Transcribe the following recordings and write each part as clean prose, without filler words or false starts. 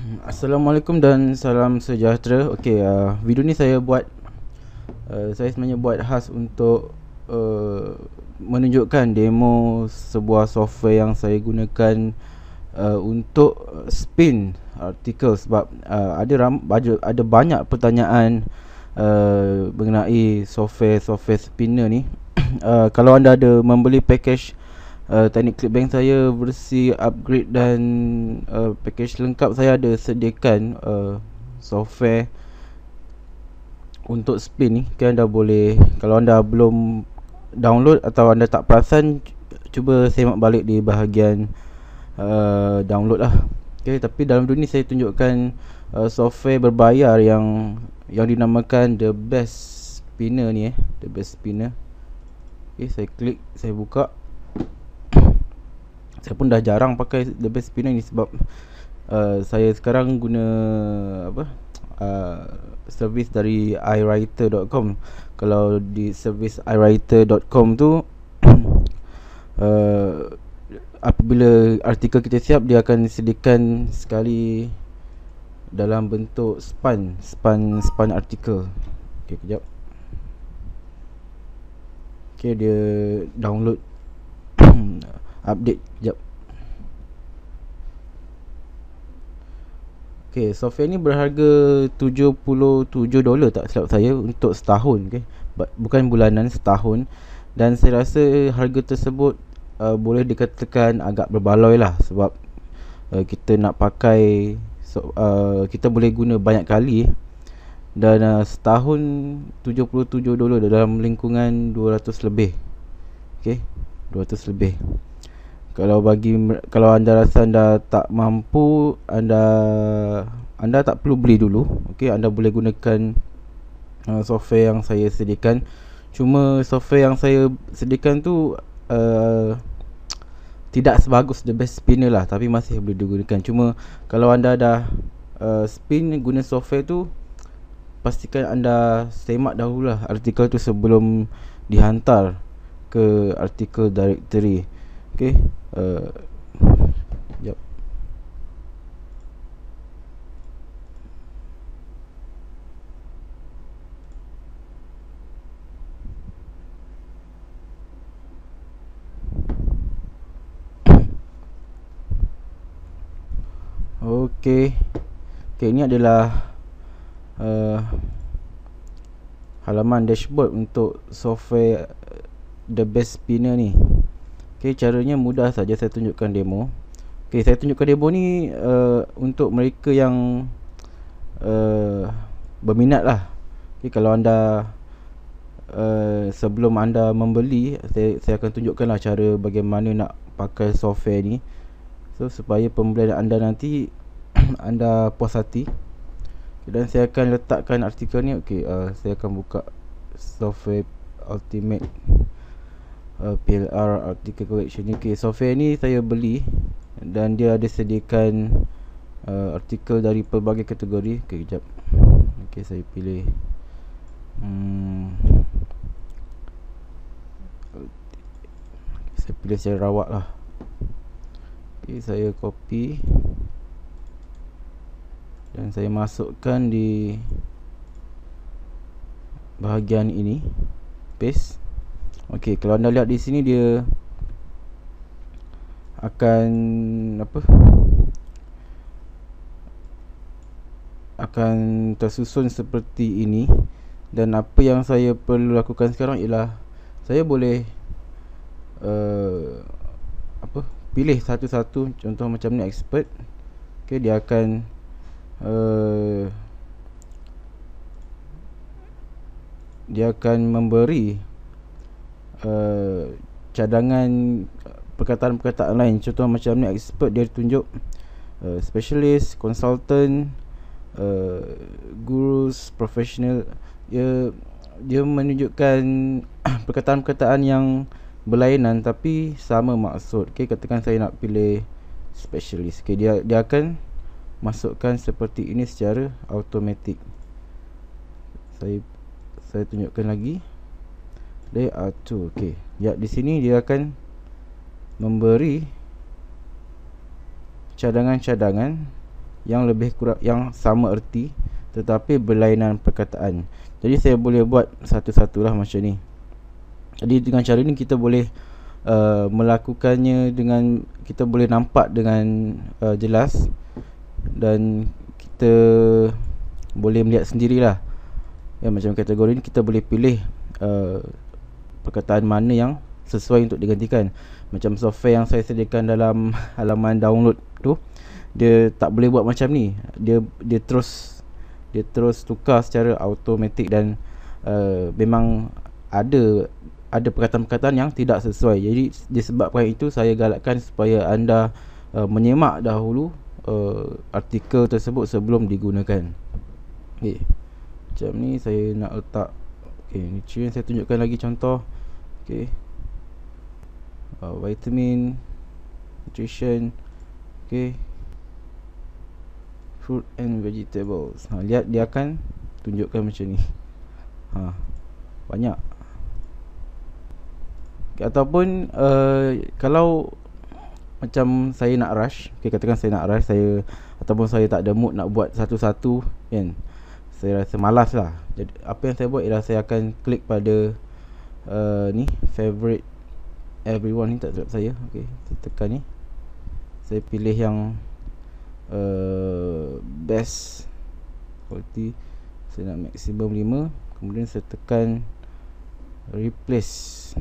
Assalamualaikum dan salam sejahtera. Okey, video ni saya buat saya sebenarnya buat khas untuk menunjukkan demo sebuah software yang saya gunakan untuk spin artikel, sebab ada banyak pertanyaan mengenai software spinner ni. Kalau anda ada membeli package teknik ClickBank saya versi upgrade dan package lengkap, saya ada sediakan software untuk spin ni. Anda boleh, kalau anda belum download atau anda tak perasan, cuba semak balik di bahagian download lah. Tapi dalam video ni saya tunjukkan software berbayar yang dinamakan The Best Spinner ni, The Best Spinner. Saya klik, saya buka. Saya pun dah jarang pakai The Best Spinner ni sebab saya sekarang guna servis dari iWriter.com. Kalau di servis iWriter.com tu apabila artikel kita siap, dia akan sediakan sekali dalam bentuk span artikel. Kejap. Dia download update kejap. Software ni berharga $77 tak silap saya untuk setahun. Bukan bulanan, setahun. Dan saya rasa harga tersebut boleh dikatakan agak berbaloi lah, sebab kita nak pakai kita boleh guna banyak kali. Dan setahun $77 dalam lingkungan 200 lebih. 200 lebih. Kalau anda rasa anda tak mampu, anda tak perlu beli dulu. Anda boleh gunakan software yang saya sediakan. Cuma software yang saya sediakan tu tidak sebagus The Best Spinner lah, tapi masih boleh digunakan. Cuma kalau anda dah spin guna software tu, pastikan anda semak dahululah artikel tu sebelum dihantar ke artikel directory. Jap. Ini adalah halaman dashboard untuk software The Best Spinner ni. Caranya mudah saja, saya tunjukkan demo. Saya tunjukkan demo ni untuk mereka yang berminat lah. Kalau anda sebelum anda membeli, saya akan tunjukkan lah cara bagaimana nak pakai software ni, supaya pembelian anda nanti anda puas hati. Dan saya akan letakkan artikel ni. Saya akan buka software Ultimate PLR Article Collection ni. Software ni saya beli dan dia ada sediakan artikel dari pelbagai kategori. Kejap. Saya pilih Sarawak lah. Saya copy dan saya masukkan di bahagian ini, paste. Kalau anda lihat di sini, dia akan tersusun seperti ini. Dan apa yang saya perlu lakukan sekarang ialah saya boleh pilih satu-satu. Contoh macam ni, expert. Dia akan memberi cadangan perkataan-perkataan lain. Contoh macam ni, expert, dia tunjuk specialist, consultant, gurus, professional. Dia menunjukkan perkataan-perkataan yang berlainan tapi sama maksud. Katakan saya nak pilih specialist. Dia akan masukkan seperti ini secara automatik. Saya tunjukkan lagi. Layout 2. Di sini dia akan memberi cadangan-cadangan yang lebih kurang yang sama erti tetapi berlainan perkataan. Jadi saya boleh buat satu-satulah macam ni. Jadi dengan cara ni kita boleh melakukannya dengan, kita boleh nampak dengan jelas, dan kita boleh melihat sendirilah. Ya, macam kategori ni kita boleh pilih perkataan mana yang sesuai untuk digantikan. Macam software yang saya sediakan dalam halaman download tu, dia tak boleh buat macam ni. Dia terus tukar secara automatik, dan memang ada perkataan-perkataan yang tidak sesuai. Jadi disebabkan itu saya galakkan supaya anda menyemak dahulu artikel tersebut sebelum digunakan. Okay. Macam ni saya nak letak nutrient, saya tunjukkan lagi contoh. Vitamin, nutrition, fruit and vegetables. Lihat dia akan tunjukkan macam ni. Banyak. Ataupun kalau macam saya nak rush, katakan saya nak rush, ataupun saya tak ada mood nak buat satu-satu kan, saya rasa malas lah. Jadi apa yang saya buat ialah saya akan klik pada ni favorite everyone ni, tak silap saya. Saya tekan ni, saya pilih yang best quality, saya nak maksimum 5. Kemudian saya tekan replace.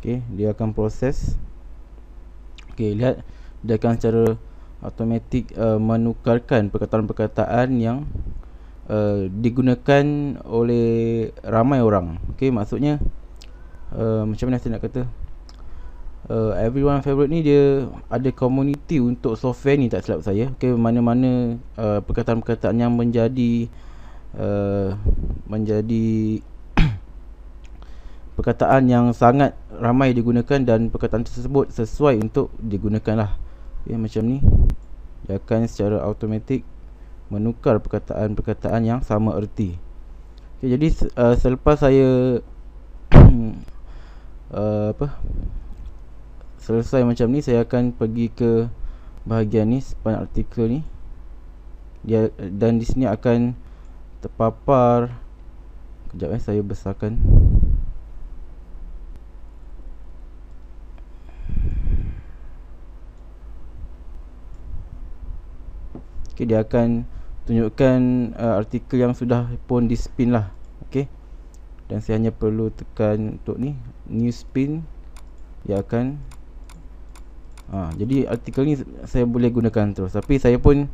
Dia akan proses. Lihat, dia akan secara automatik menukarkan perkataan-perkataan yang digunakan oleh ramai orang. Maksudnya macam mana saya nak kata, everyone favorite ni dia ada community untuk software ni, tak silap saya. Mana-mana perkataan-perkataan yang menjadi perkataan yang sangat ramai digunakan, dan perkataan tersebut sesuai untuk digunakan lah. Macam ni, dia akan secara automatik menukar perkataan-perkataan yang sama erti. Jadi selepas saya selesai macam ni, saya akan pergi ke bahagian ni, span artikel ni. Dan di sini akan terpapar. Kejap saya besarkan. Dia akan tunjukkan artikel yang sudah pun di spin lah. Dan saya hanya perlu tekan untuk ni, new spin. Dia akan jadi artikel ni saya boleh gunakan terus. Tapi saya pun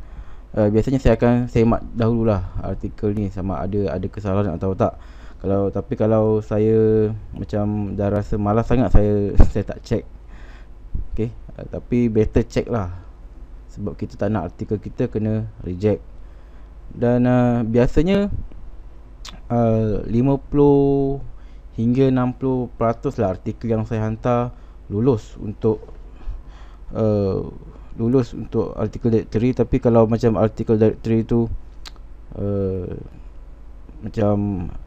biasanya saya akan semak dahululah artikel ni sama ada kesalahan atau tak. Tapi kalau saya macam dah rasa malas sangat, saya tak check. Tapi better check lah, sebab kita tak nak artikel kita kena reject. Dan biasanya 50 hingga 60% lah artikel yang saya hantar lulus untuk artikel directory. Tapi kalau macam artikel directory tu macam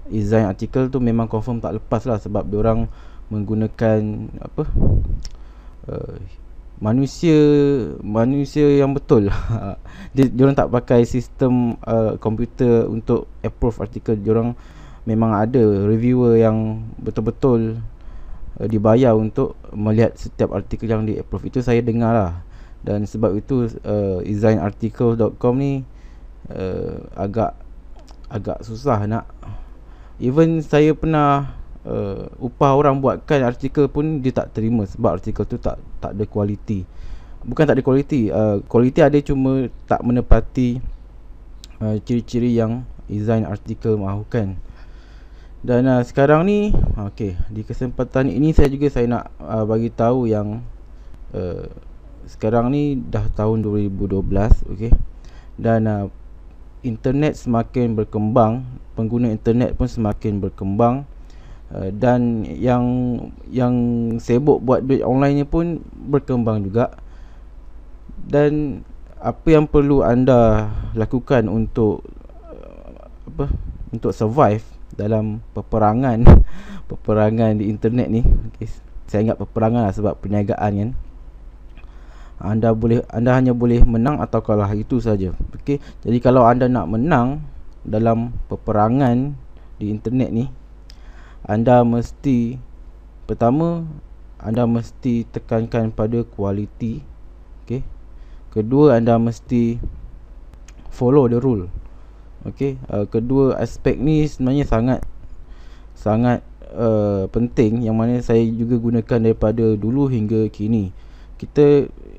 design artikel tu memang confirm tak lepas lah, sebab diorang menggunakan manusia yang betul. Diorang tak pakai sistem komputer untuk approve artikel. Diorang memang ada reviewer yang betul-betul dibayar untuk melihat setiap artikel yang di approve. Itu saya dengar lah. Dan sebab itu designarticle.com ni agak susah nak. Even saya pernah upah orang buatkan artikel pun dia tak terima, sebab artikel tu tak ada kualiti. Bukan tak ada kualiti, kualiti ada, cuma tak menepati ciri-ciri yang design artikel mahukan. Dan sekarang ni di kesempatan ini saya nak bagi tahu yang sekarang ni dah tahun 2012, dan internet semakin berkembang, pengguna internet pun semakin berkembang. Dan yang sibuk buat duit online ni pun berkembang juga. Dan apa yang perlu anda lakukan untuk untuk survive dalam peperangan di internet ni, saya anggap peperangan lah, sebab perniagaan kan. Anda hanya boleh menang atau kalah, itu saja. Okey, jadi kalau anda nak menang dalam peperangan di internet ni, anda mesti, pertama, anda mesti tekankan pada kualiti. Okey. Kedua, anda mesti follow the rule. Okey. Kedua aspek ni sebenarnya sangat penting, yang mana saya juga gunakan daripada dulu hingga kini.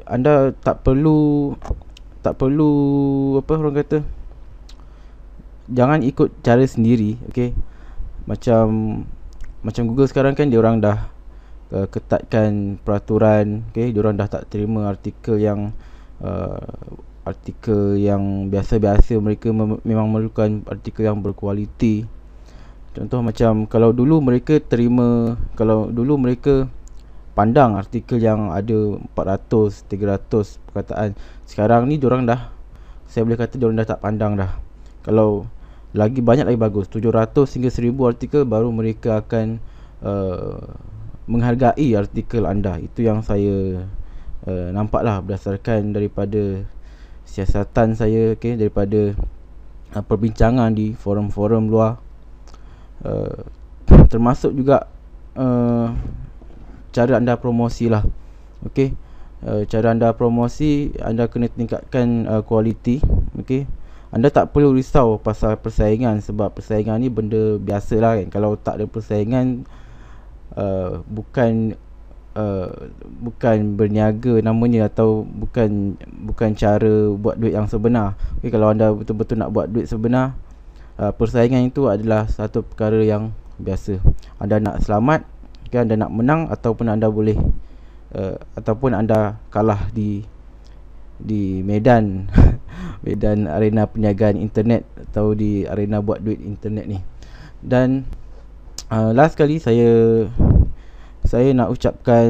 Anda tak perlu apa orang kata, jangan ikut cara sendiri. Okey, macam Google sekarang kan, dia orang dah ketatkan peraturan. Okey, dia orang dah tak terima artikel yang biasa-biasa. Mereka memang memerlukan artikel yang berkualiti. Contoh macam kalau dulu mereka pandang artikel yang ada 400, 300 perkataan, sekarang ni saya boleh kata diorang dah tak pandang dah. Kalau lagi banyak lagi bagus, 700 hingga 1000 artikel, baru mereka akan menghargai artikel anda. Itu yang saya nampak lah, berdasarkan daripada siasatan saya, daripada perbincangan di forum-forum luar, termasuk juga cara anda promosi lah. Okey, cara anda promosi, anda kena tingkatkan kualiti. Okey, anda tak perlu risau pasal persaingan, sebab persaingan ni benda biasa lah kan. Kalau tak ada persaingan, bukan berniaga namanya, atau bukan cara buat duit yang sebenar. Okey, kalau anda betul-betul nak buat duit sebenar, persaingan itu adalah satu perkara yang biasa. Anda nak selamat, anda nak menang, ataupun anda boleh ataupun anda kalah di medan medan arena perniagaan internet, atau di arena buat duit internet ni. Dan last kali saya nak ucapkan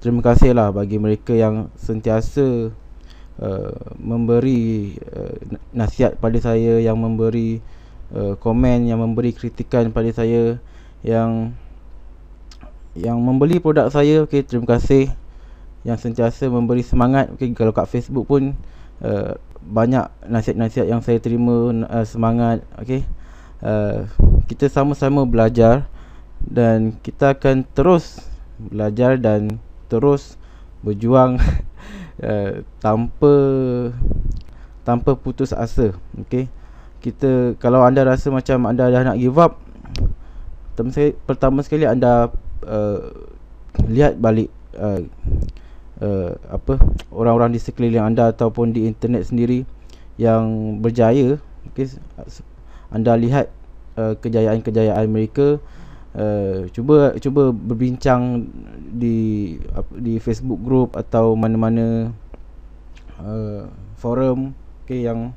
terima kasih lah bagi mereka yang sentiasa memberi nasihat pada saya, yang memberi komen, yang memberi kritikan pada saya, yang membeli produk saya. Okey, terima kasih. Yang sentiasa memberi semangat. Okey, kalau kat Facebook pun banyak nasihat-nasihat yang saya terima, semangat. Okey, kita sama-sama belajar, dan kita akan terus belajar dan terus berjuang tanpa putus asa. Okey, kalau anda rasa macam anda dah nak give up, pertama sekali anda lihat balik orang-orang di sekeliling anda ataupun di internet sendiri yang berjaya. Okay, anda lihat kejayaan-kejayaan mereka. Cuba berbincang di Facebook group atau mana-mana forum, okay, yang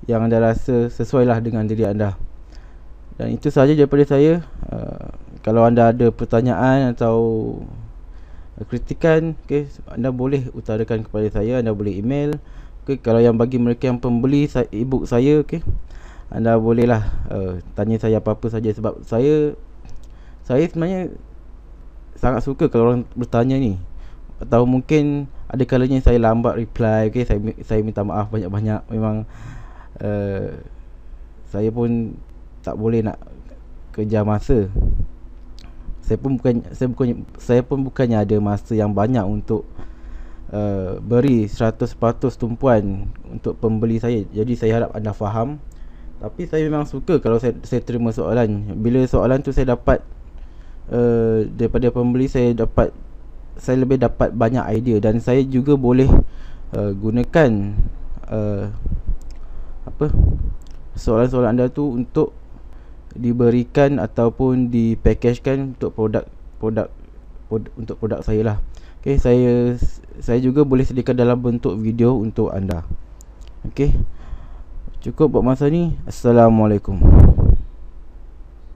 anda rasa sesuailah dengan diri anda. Dan itu sahaja daripada saya. Kalau anda ada pertanyaan atau kritikan, okay, anda boleh utarakan kepada saya. Anda boleh email. Okay, kalau yang bagi mereka yang pembeli e-book saya, okay, anda bolehlah tanya saya apa-apa saja. Sebab saya sebenarnya sangat suka kalau orang bertanya ni. Atau mungkin ada kalanya saya lambat reply. Okay, saya minta maaf banyak-banyak. Memang saya pun tak boleh nak kejar masa. Saya pun bukannya ada masa yang banyak untuk beri 100% tumpuan untuk pembeli saya. Jadi saya harap anda faham. Tapi saya memang suka kalau saya terima soalan. Bila soalan tu saya dapat daripada pembeli, saya lebih dapat banyak idea. Dan saya juga boleh gunakan soalan-soalan anda tu untuk diberikan ataupun dipackagekan untuk produk saya lah. Okay, saya juga boleh sediakan dalam bentuk video untuk anda. Okay, cukup buat masa ni. Assalamualaikum.